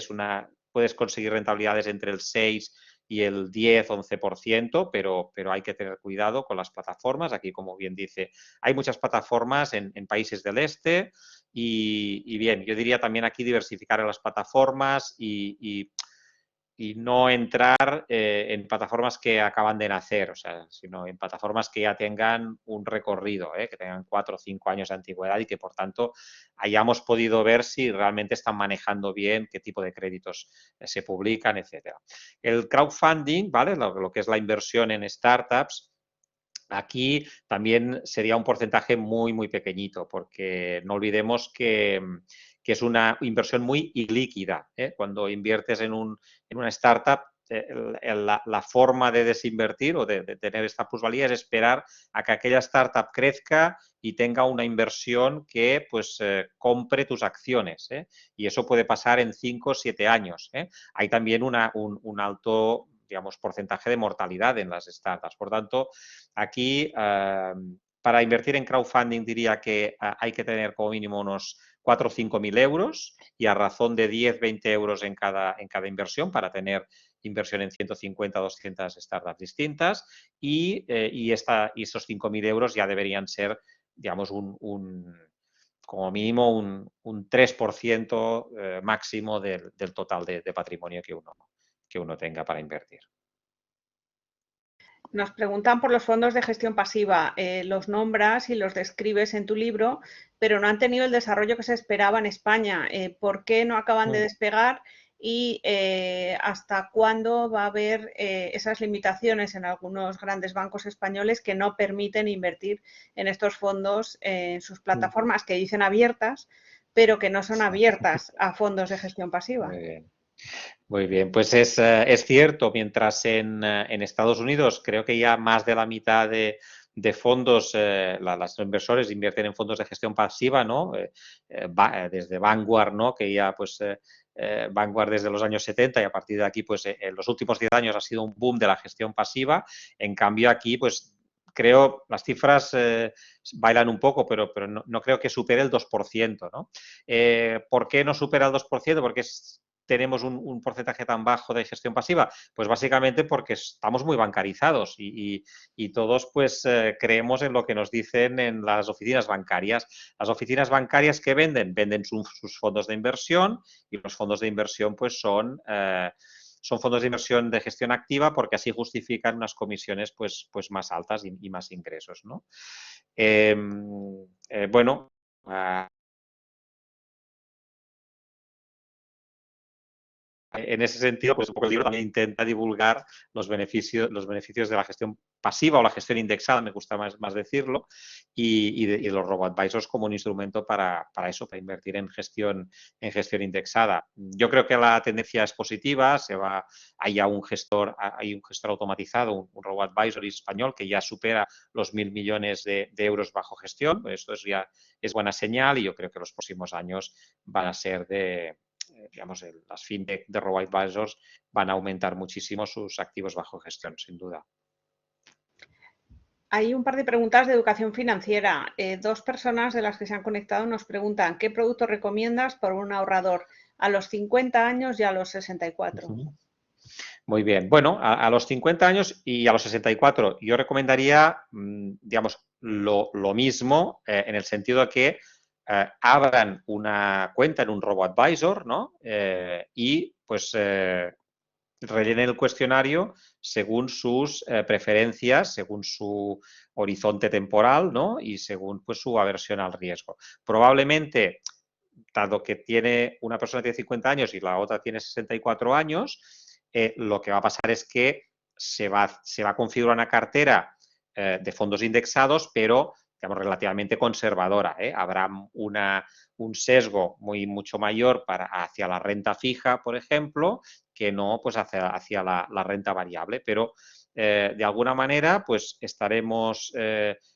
Puedes conseguir rentabilidades entre el 6 y el 10-11%, pero hay que tener cuidado con las plataformas. Aquí, como bien dice, hay muchas plataformas en países del este y bien, yo diría también aquí diversificar en las plataformas y no entrar en plataformas que acaban de nacer, o sea, sino en plataformas que ya tengan un recorrido, que tengan 4 o 5 años de antigüedad y que, por tanto, hayamos podido ver si realmente están manejando bien qué tipo de créditos se publican, etcétera. El crowdfunding, ¿vale? Lo que es la inversión en startups, aquí también sería un porcentaje muy, muy pequeñito, porque no olvidemos que es una inversión muy ilíquida. Cuando inviertes en una startup, la forma de desinvertir o de tener esta plusvalía es esperar a que aquella startup crezca y tenga una inversión que pues compre tus acciones. Y eso puede pasar en 5 o 7 años. Hay también un alto, digamos, porcentaje de mortalidad en las startups. Por tanto, aquí, para invertir en crowdfunding diría que hay que tener como mínimo unos 4 o 5.000 euros y a razón de 10-20 euros en cada inversión para tener inversión en 150 o 200 startups distintas y esos 5.000 euros ya deberían ser, digamos, como mínimo un 3% máximo del total de patrimonio que uno tenga para invertir. Nos preguntan por los fondos de gestión pasiva. Los nombras y los describes en tu libro, pero no han tenido el desarrollo que se esperaba en España. ¿Por qué no acaban de despegar? Y hasta cuándo va a haber esas limitaciones en algunos grandes bancos españoles que no permiten invertir en estos fondos en sus plataformas que dicen abiertas, pero que no son abiertas a fondos de gestión pasiva. Muy bien. Muy bien, pues es cierto, mientras en Estados Unidos creo que ya más de la mitad de fondos, los inversores invierten en fondos de gestión pasiva, ¿no? Desde Vanguard, ¿no? Que ya pues Vanguard desde los años 70 y a partir de aquí pues en los últimos 10 años ha sido un boom de la gestión pasiva. En cambio aquí pues creo las cifras bailan un poco, pero no creo que supere el 2%, ¿no? ¿Por qué no supera el 2%? Porque tenemos un porcentaje tan bajo de gestión pasiva? Pues básicamente porque estamos muy bancarizados y todos pues creemos en lo que nos dicen en las oficinas bancarias. Las oficinas bancarias que venden sus fondos de inversión y los fondos de inversión pues son fondos de inversión de gestión activa porque así justifican unas comisiones pues más altas y más ingresos, ¿no? Bueno, en ese sentido, pues un poco el libro también intenta divulgar los beneficios de la gestión pasiva o la gestión indexada, me gusta más decirlo, y los robo-advisors como un instrumento para eso, para invertir en gestión indexada. Yo creo que la tendencia es positiva, hay un gestor automatizado, un robo-advisor español que ya supera los 1.000 millones de euros bajo gestión, esto ya es buena señal y yo creo que los próximos años van a ser digamos, las fintech de robo-advisors van a aumentar muchísimo sus activos bajo gestión, sin duda. Hay un par de preguntas de educación financiera. 2 personas de las que se han conectado nos preguntan ¿qué producto recomiendas para un ahorrador a los 50 años y a los 64? Muy bien. Bueno, a los 50 años y a los 64 yo recomendaría, digamos, lo mismo en el sentido de que abran una cuenta en un robo-advisor, ¿no? Y pues rellenen el cuestionario según sus preferencias, según su horizonte temporal, ¿no? Y según pues su aversión al riesgo. Probablemente, dado que una persona tiene 50 años y la otra tiene 64 años, lo que va a pasar es que se va a configurar una cartera de fondos indexados, pero digamos, relativamente conservadora. Habrá un sesgo mucho mayor hacia la renta fija, por ejemplo, que no pues hacia la renta variable. Pero de alguna manera pues estaremos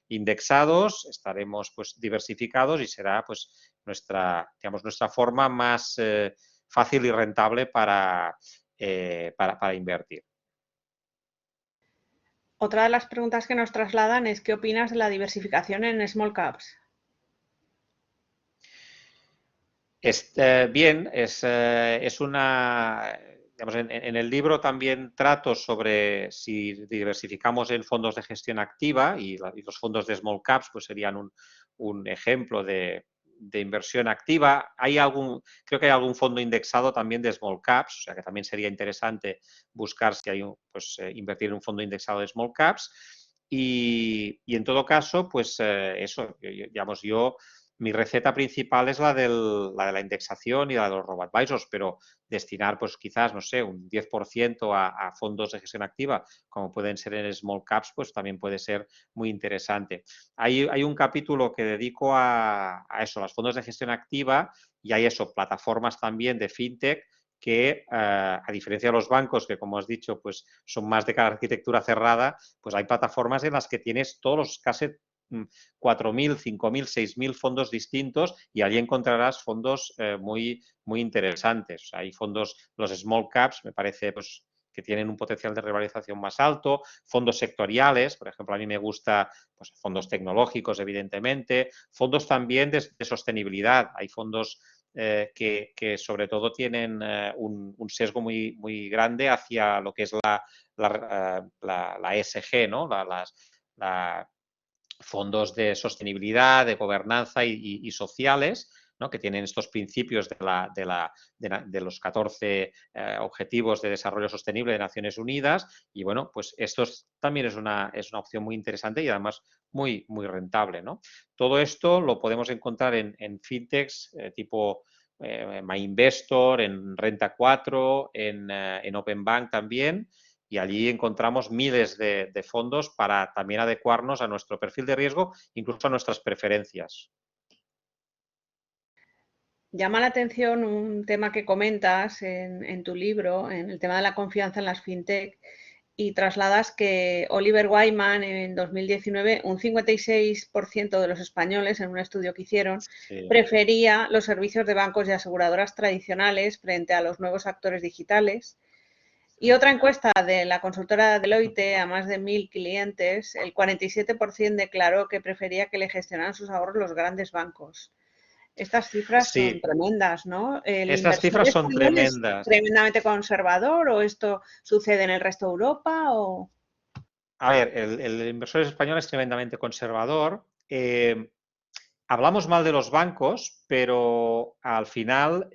indexados, estaremos pues diversificados y será pues digamos, nuestra forma más fácil y rentable para invertir. Otra de las preguntas que nos trasladan es ¿qué opinas de la diversificación en small caps? Bien, es una, digamos, en el libro también trato sobre si diversificamos en fondos de gestión activa y los fondos de small caps pues serían un ejemplo de inversión activa. Creo que hay algún fondo indexado también de small caps, o sea que también sería interesante buscar si hay invertir en un fondo indexado de small caps. Y en todo caso, pues eso, digamos, mi receta principal es la de la indexación y la de los robo-advisors, pero destinar, pues quizás, no sé, un 10% a fondos de gestión activa, como pueden ser en small caps, pues también puede ser muy interesante. Hay un capítulo que dedico a eso, a los fondos de gestión activa, y hay eso, plataformas también de fintech que, a diferencia de los bancos, que como has dicho, pues son más de arquitectura cerrada, pues hay plataformas en las que tienes todos los casi 4.000, 5.000, 6.000 fondos distintos y allí encontrarás fondos muy interesantes. Hay fondos, los small caps, me parece pues, que tienen un potencial de revalorización más alto, fondos sectoriales, por ejemplo, a mí me gusta pues, fondos tecnológicos, evidentemente, fondos también de sostenibilidad. Hay fondos que sobre todo tienen un sesgo muy grande hacia lo que es la ESG, ¿no? Fondos de sostenibilidad, de gobernanza y sociales, ¿no? Que tienen estos principios de los 14 Objetivos de Desarrollo Sostenible de Naciones Unidas. Y bueno, pues esto también es una opción muy interesante y además muy rentable, ¿no? Todo esto lo podemos encontrar en fintechs tipo MyInvestor, en Renta 4, en Open Bank también. Y allí encontramos miles de fondos para también adecuarnos a nuestro perfil de riesgo, incluso a nuestras preferencias. Llama la atención un tema que comentas en tu libro, en el tema de la confianza en las fintech, y trasladas que Oliver Wyman en 2019, un 56% de los españoles en un estudio que hicieron, Sí. prefería los servicios de bancos y aseguradoras tradicionales frente a los nuevos actores digitales. Y otra encuesta de la consultora Deloitte a más de 1.000 clientes, el 47% declaró que prefería que le gestionaran sus ahorros los grandes bancos. Estas cifras son Sí, tremendas, ¿no? ¿El estas inversor cifras son español es tremendas. tremendamente conservador o esto sucede en el resto de Europa? O... A ver, el inversor español es tremendamente conservador. Hablamos mal de los bancos, pero al final,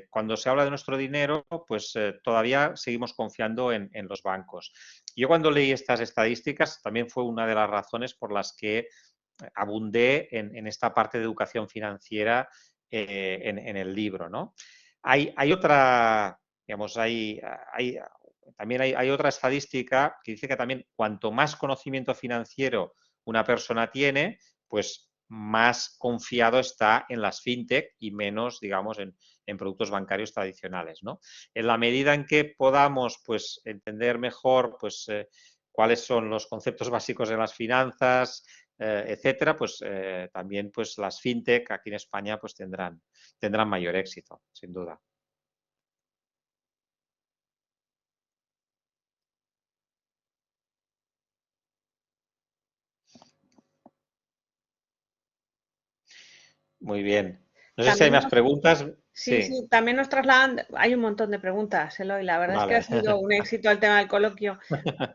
cuando se habla de nuestro dinero, pues todavía seguimos confiando en los bancos. Yo cuando leí estas estadísticas también fue una de las razones por las que abundé en esta parte de educación financiera en el libro, ¿no? Hay otra, digamos, también hay otra estadística que dice que también cuanto más conocimiento financiero una persona tiene, pues más confiado está en las fintech y menos, digamos, en productos bancarios tradicionales, ¿no? En la medida en que podamos, pues, entender mejor, pues, cuáles son los conceptos básicos de las finanzas, etcétera, pues también, pues, las fintech aquí en España, pues, tendrán mayor éxito, sin duda. Muy bien. No sé si hay También más nos, preguntas. sí, Sí, sí, también nos trasladan, hay un montón de preguntas, Eloy, la verdad es que ha vale. sido un éxito el tema del coloquio.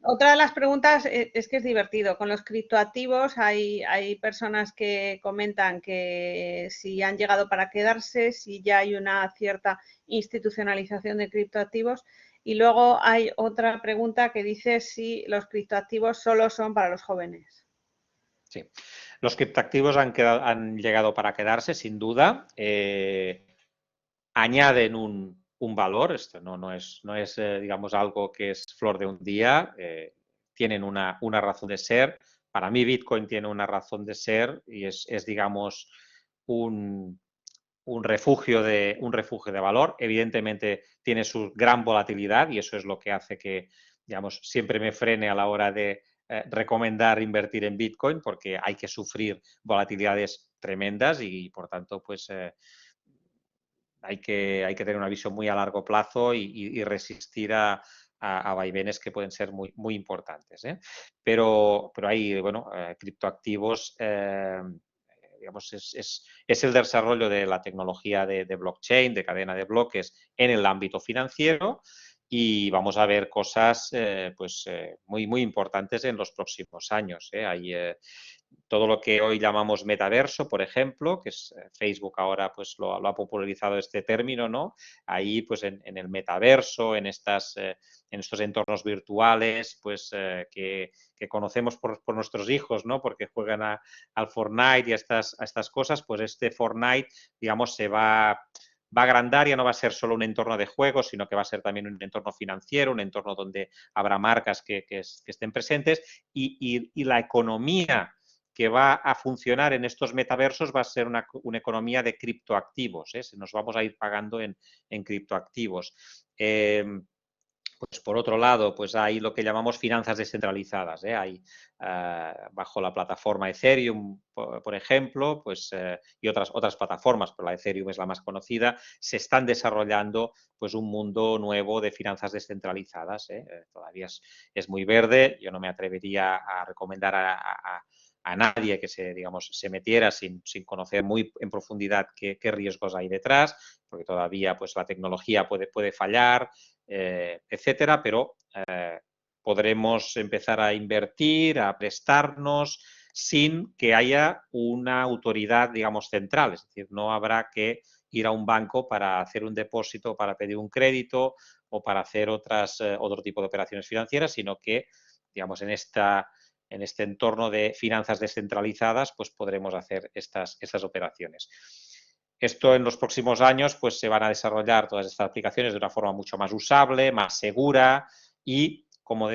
Otra de las preguntas es que es divertido. Con los criptoactivos hay personas que comentan que si han llegado para quedarse, si ya hay una cierta institucionalización de criptoactivos. Y luego hay otra pregunta que dice si los criptoactivos solo son para los jóvenes. Sí. Los criptoactivos han llegado para quedarse, sin duda. Añaden un valor, esto no es digamos, algo que es flor de un día, tienen una razón de ser. Para mí Bitcoin tiene una razón de ser y es digamos, un, un refugio de valor. Evidentemente tiene su gran volatilidad y eso es lo que hace que, digamos, siempre me frene a la hora de recomendar invertir en Bitcoin, porque hay que sufrir volatilidades tremendas y por tanto, pues hay que tener una visión muy a largo plazo y resistir a vaivenes que pueden ser muy importantes. Pero hay, bueno, criptoactivos, digamos, es el desarrollo de la tecnología de blockchain, de cadena de bloques en el ámbito financiero y vamos a ver cosas pues, muy importantes en los próximos años. Hay todo lo que hoy llamamos metaverso, por ejemplo, que es Facebook ahora pues lo ha popularizado este término, ¿no? Ahí pues en el metaverso, en estos entornos virtuales, pues que conocemos por nuestros hijos, ¿no? Porque juegan al Fortnite y a estas cosas, pues este Fortnite, digamos, se va a agrandar, ya no va a ser solo un entorno de juegos, sino que va a ser también un entorno financiero, un entorno donde habrá marcas que estén presentes y la economía que va a funcionar en estos metaversos va a ser una economía de criptoactivos. Nos vamos a ir pagando en criptoactivos. Pues por otro lado, pues hay lo que llamamos finanzas descentralizadas. Hay bajo la plataforma Ethereum, por ejemplo, pues, y otras plataformas, pero la Ethereum es la más conocida, se están desarrollando pues un mundo nuevo de finanzas descentralizadas. Todavía es muy verde, yo no me atrevería a recomendar a nadie que se metiera sin conocer muy en profundidad qué riesgos hay detrás, porque todavía pues, la tecnología puede fallar, etcétera, pero podremos empezar a invertir, a prestarnos sin que haya una autoridad, digamos, central. Es decir, no habrá que ir a un banco para hacer un depósito, para pedir un crédito o para hacer otro tipo de operaciones financieras, sino que, digamos, en este entorno de finanzas descentralizadas, pues podremos hacer estas operaciones. Esto en los próximos años pues se van a desarrollar todas estas aplicaciones de una forma mucho más usable, más segura y, como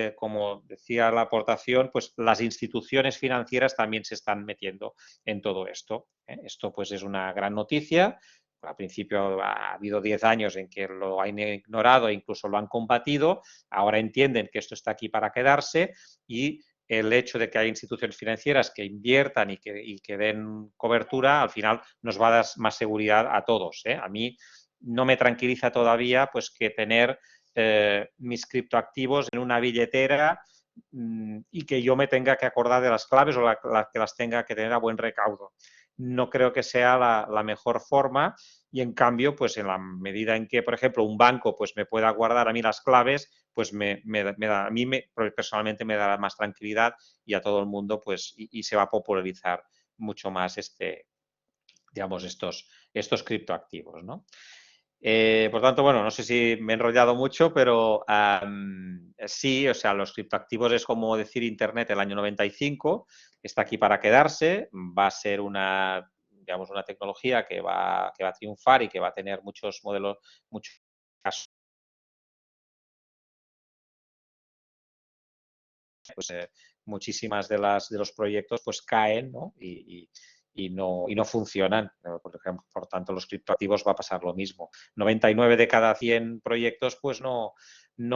decía la aportación, pues las instituciones financieras también se están metiendo en todo esto. Esto pues es una gran noticia. Al principio ha habido 10 años en que lo han ignorado e incluso lo han combatido. Ahora entienden que esto está aquí para quedarse y el hecho de que haya instituciones financieras que inviertan y que den cobertura, al final nos va a dar más seguridad a todos. A mí no me tranquiliza todavía pues que tener mis criptoactivos en una billetera y que yo me tenga que acordar de las claves o que las tenga que tener a buen recaudo. No creo que sea la mejor forma y en cambio, pues en la medida en que, por ejemplo, un banco pues me pueda guardar a mí las claves, pues a mí personalmente me dará más tranquilidad y a todo el mundo pues y se va a popularizar mucho más digamos, estos criptoactivos, ¿no? Por tanto, bueno, no sé si me he enrollado mucho, pero sí, o sea, los criptoactivos es como decir Internet el año 95, está aquí para quedarse, va a ser digamos, una tecnología que va a triunfar y que va a tener muchos modelos, muchos casos, pues muchísimas de los proyectos pues caen, ¿no? Y no funcionan. Por ejemplo, por tanto, los criptoactivos va a pasar lo mismo. 99 de cada 100 proyectos pues no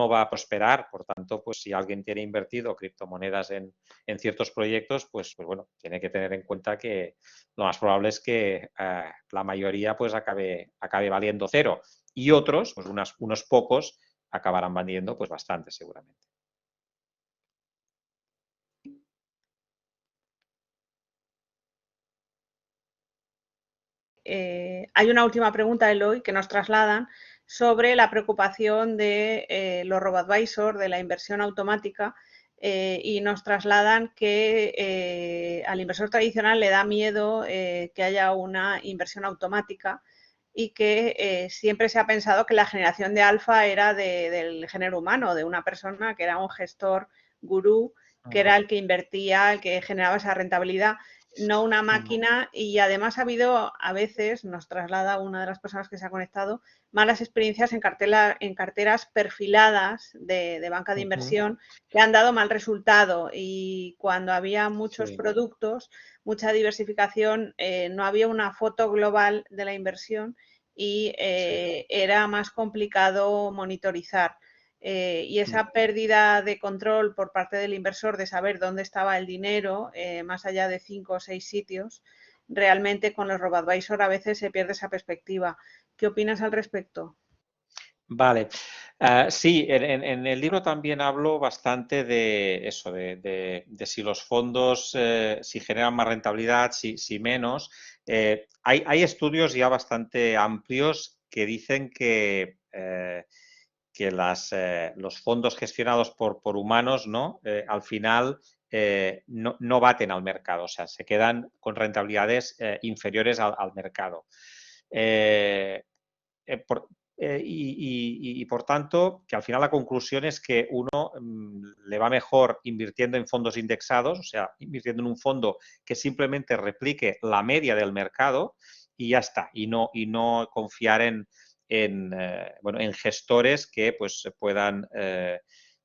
va a prosperar. Por tanto, pues si alguien tiene invertido criptomonedas en ciertos proyectos, pues bueno, tiene que tener en cuenta que lo más probable es que la mayoría pues acabe valiendo cero y otros, pues unos pocos, acabarán valiendo pues bastante seguramente. Hay una última pregunta, Eloy, que nos trasladan sobre la preocupación de los robo-advisor, de la inversión automática, y nos trasladan que al inversor tradicional le da miedo que haya una inversión automática y que siempre se ha pensado que la generación de alfa era del género humano, de una persona que era un gestor gurú, que era el que invertía, el que generaba esa rentabilidad. no una Mm, máquina, y además ha habido, a veces, nos traslada una de las personas que se ha conectado, malas experiencias en carteras perfiladas de banca de ujú, inversión que han dado mal resultado, y cuando había muchos sí, productos, mucha diversificación, no había una foto global de la inversión y sí. era más complicado monitorizar. Y Mm. esa pérdida de control por parte del inversor de saber dónde estaba el dinero, más allá de 5 o 6 sitios, realmente con los robo-advisor a veces se pierde esa perspectiva. ¿Qué opinas al respecto? Vale. Sí, en el libro también hablo bastante de eso, de si los fondos, si generan más rentabilidad, si menos. Hay estudios ya bastante amplios que dicen que los fondos gestionados por humanos, ¿no? Al final no baten al mercado, o sea, se quedan con rentabilidades inferiores al mercado. Eh, por, y por tanto, que al final la conclusión es que uno le va mejor invirtiendo en fondos indexados, o sea, invirtiendo en un fondo que simplemente replique la media del mercado y ya está, y no confiar bueno, en gestores que pues puedan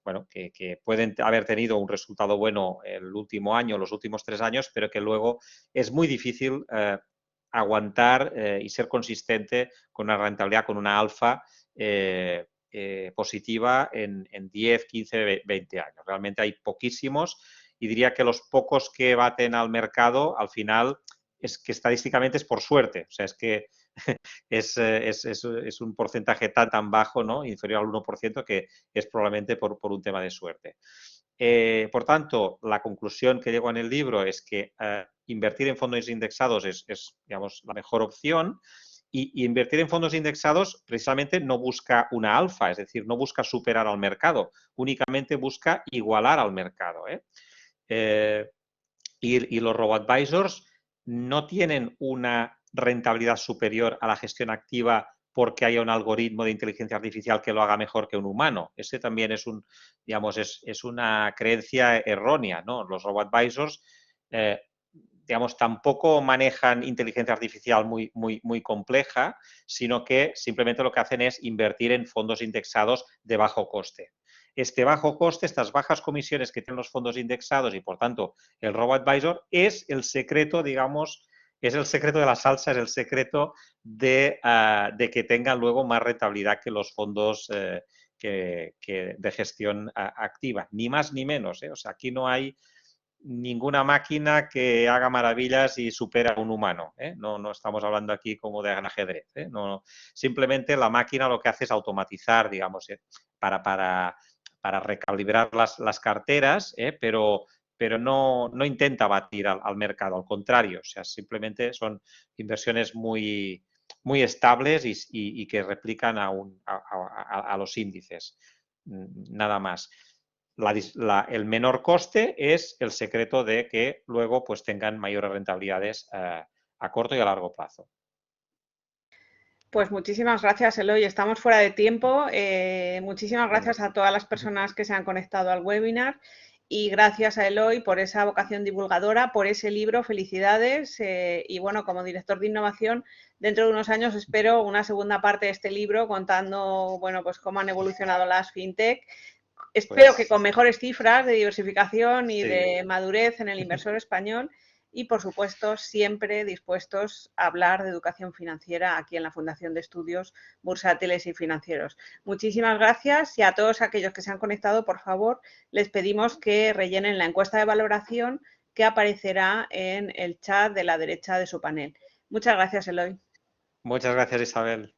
bueno, que pueden haber tenido un resultado bueno el último año, los últimos 3 años, pero que luego es muy difícil aguantar y ser consistente con una rentabilidad, con una alfa positiva en 10, 15, 20 años. Realmente hay poquísimos y diría que los pocos que baten al mercado, al final, es que estadísticamente es por suerte. O sea, es que es un porcentaje tan bajo, ¿no? Inferior al 1%, que es probablemente por un tema de suerte. Por tanto, la conclusión que llego en el libro es que invertir en fondos indexados es, digamos, la mejor opción, y invertir en fondos indexados precisamente no busca una alfa, es decir, no busca superar al mercado, únicamente busca igualar al mercado. Eh, y los robo-advisors no tienen una rentabilidad superior a la gestión activa porque haya un algoritmo de inteligencia artificial que lo haga mejor que un humano. Ese también digamos, es una creencia errónea, ¿no? Los robo-advisors, digamos, tampoco manejan inteligencia artificial muy compleja, sino que simplemente lo que hacen es invertir en fondos indexados de bajo coste. Este bajo coste, estas bajas comisiones que tienen los fondos indexados y, por tanto, el robo-advisor es el secreto, digamos, es el secreto de la salsa, es el secreto de que tengan luego más rentabilidad que los fondos de gestión activa, ni más ni menos. O sea, aquí no hay ninguna máquina que haga maravillas y supera a un humano. No estamos hablando aquí como de ajedrez. No, simplemente la máquina lo que hace es automatizar, digamos, para recalibrar las carteras, pero no intenta batir al mercado, al contrario, o sea, simplemente son inversiones muy estables y que replican a los índices, nada más. El menor coste es el secreto de que luego pues tengan mayores rentabilidades a corto y a largo plazo. Pues muchísimas gracias, Eloy. Estamos fuera de tiempo. Muchísimas Venga. gracias a todas las personas que se han conectado al webinar, y gracias a Eloy por esa vocación divulgadora, por ese libro. Felicidades. Y bueno, como director de innovación, dentro de unos años espero una segunda parte de este libro contando, bueno, pues cómo han evolucionado las fintech. Espero que Pues con mejores cifras de diversificación y sí, de madurez en el inversor español, y, por supuesto, siempre dispuestos a hablar de educación financiera aquí en la Fundación de Estudios Bursátiles y Financieros. Muchísimas gracias, y a todos aquellos que se han conectado, por favor, les pedimos que rellenen la encuesta de valoración que aparecerá en el chat de la derecha de su panel. Muchas gracias, Eloy. muchas gracias, Isabel.